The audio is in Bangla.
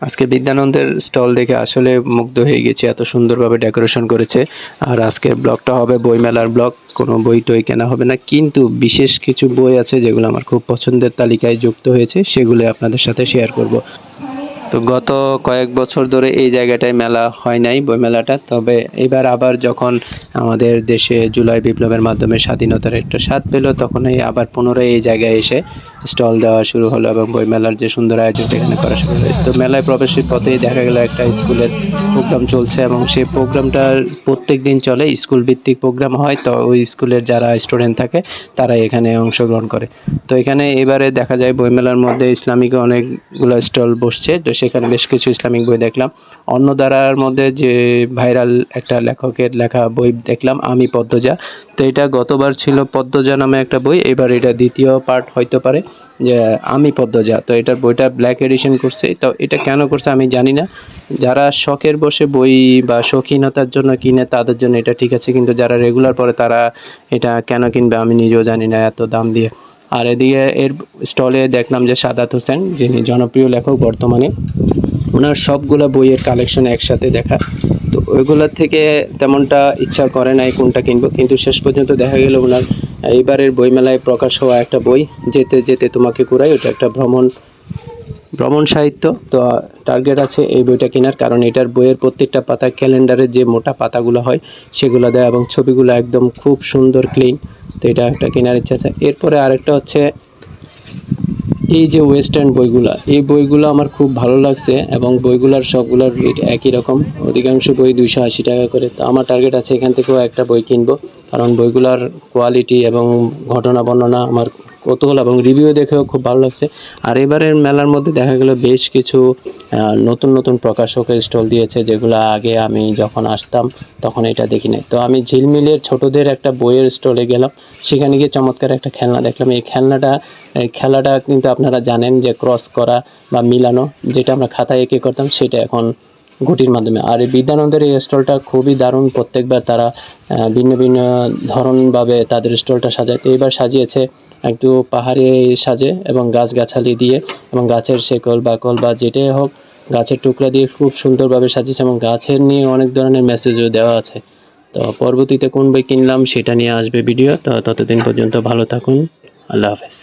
আজকে বিদ্যানন্দের স্টল দেখে আসলে মুগ্ধ হয়ে গেছি, এত সুন্দরভাবে ডেকোরেশন করেছে। আর আজকের ব্লগটা হবে বইমেলার ব্লগ, কোনো বই টই কেনা হবে না, কিন্তু বিশেষ কিছু বই আছে যেগুলো আমার খুব পছন্দের তালিকায় যুক্ত হয়েছে, সেগুলো আপনাদের সাথে শেয়ার করব। তো গত কয়েক বছর ধরে এই জায়গাটায় মেলা হয় নাই, বইমেলাটা। তবে এবার আবার যখন আমাদের দেশে জুলাই বিপ্লবের মাধ্যমে স্বাধীনতার একটা স্বাদ পেল, তখনই আবার পুনরায় এই জায়গায় এসে স্টল দেওয়া শুরু হলো এবং বইমেলার যে সুন্দর আয়োজন এখানে করা শুরু হলো। তো মেলায় প্রবেশের পথেই দেখা গেল একটা স্কুলের প্রোগ্রাম চলছে এবং সেই প্রোগ্রামটার প্রত্যেক দিন চলে, স্কুল ভিত্তিক প্রোগ্রাম হয়। তো ওই স্কুলের যারা স্টুডেন্ট থাকে তারা এখানে অংশগ্রহণ করে। তো এখানে এবারে দেখা যায় বইমেলার মধ্যে ইসলামিক অনেকগুলো স্টল বসছে, তো সেখানে বেশ কিছু ইসলামিক বই দেখলাম। অন্নদারার মধ্যে যে ভাইরাল একটা লেখকের লেখা বই দেখলাম, আমি পদ্মজা। তো এটা গতবার ছিল পদ্মজা নামে একটা বই, এবার এটা দ্বিতীয় পার্ট হইতে পারে, যে আমি পদ্মজা। তো এটার বইটা ব্ল্যাক এডিশন করছে। তো এটা কেন করছে আমি জানি না। যারা শখের বসে বই বা শৌখিনতার জন্য কিনে তাদের জন্য এটা ঠিক আছে, কিন্তু যারা রেগুলার পড়ে তারা এটা কেন কিনবে আমি নিজেও জানি না এত দাম দিয়ে। আর এদিকে এর স্টলে দেখলাম যে সাদাত হোসেন, যিনি জনপ্রিয় লেখক বর্তমানে, ওনার সবগুলো বইয়ের কালেকশন একসাথে দেখা। তো ওইগুলোর থেকে তেমনটা ইচ্ছা করে নাই কোনটা কিনবো, কিন্তু শেষ পর্যন্ত দেখা গেল ওনার এইবারের বইমেলায় প্রকাশ হওয়া একটা বই, যেতে যেতে তোমাকে কুড়াই, ওটা একটা ভ্রমণ সাহিত্য। তো টার্গেট আছে এই বইটা কেনার, কারণ এটার বইয়ের প্রত্যেকটা পাতা ক্যালেন্ডারের যে মোটা পাতাগুলো হয় সেগুলো দেয় এবং ছবিগুলো একদম খুব সুন্দর ক্লিন। তো এটা একটা কেনার ইচ্ছা আছে। এরপরে আরেকটা হচ্ছে এই যে ওয়েস্টার্ন বইগুলা, এই বইগুলো আমার খুব ভালো লাগছে এবং বইগুলোর সবগুলোর রেট একই রকম, অধিকাংশ বই 280 টাকা করে। তো আমার টার্গেট আছে এখান থেকেও একটা বই কিনবো, কারণ বইগুলোর কোয়ালিটি এবং ঘটনা বর্ণনা আমার কৌতূহল এবং রিভিউ দেখেও খুব ভালো লাগছে। আর এবারের মেলার মধ্যে দেখা গেল বেশ কিছু নতুন নতুন প্রকাশকের স্টল দিয়েছে, যেগুলো আগে আমি যখন আসতাম তখন এটা দেখি নাই। তো আমি ঝিলমিলের ছোটদের একটা বইয়ের স্টলে গেলাম, সেখানে গিয়ে চমৎকার একটা খেলনা দেখলাম। এই খেলাটা কিন্তু আপনারা জানেন যে ক্রস করা বা মিলানো, যেটা আমরা খাতায় এঁকে করতাম, সেটা এখন ঘুঁটির মাধ্যমে। আর এই বিদ্যানন্দের এই স্টলটা খুবই দারুণ, প্রত্যেকবার তারা ভিন্ন ভিন্ন ধরনভাবে তাদের স্টলটা সাজায়। তো এবার সাজিয়েছে একটু পাহাড়ি সাজে এবং গাছগাছালি দিয়ে এবং গাছের শেকল বাকল বা যেটাই হোক গাছের টুকরা দিয়ে খুব সুন্দরভাবে সাজিয়েছে এবং গাছের নিয়ে অনেক ধরনের মেসেজও দেওয়া আছে। তো পরবর্তীতে কোন বই কিনলাম সেটা নিয়ে আসবে ভিডিও। তো ততদিন পর্যন্ত ভালো থাকুন, আল্লাহ হাফেজ।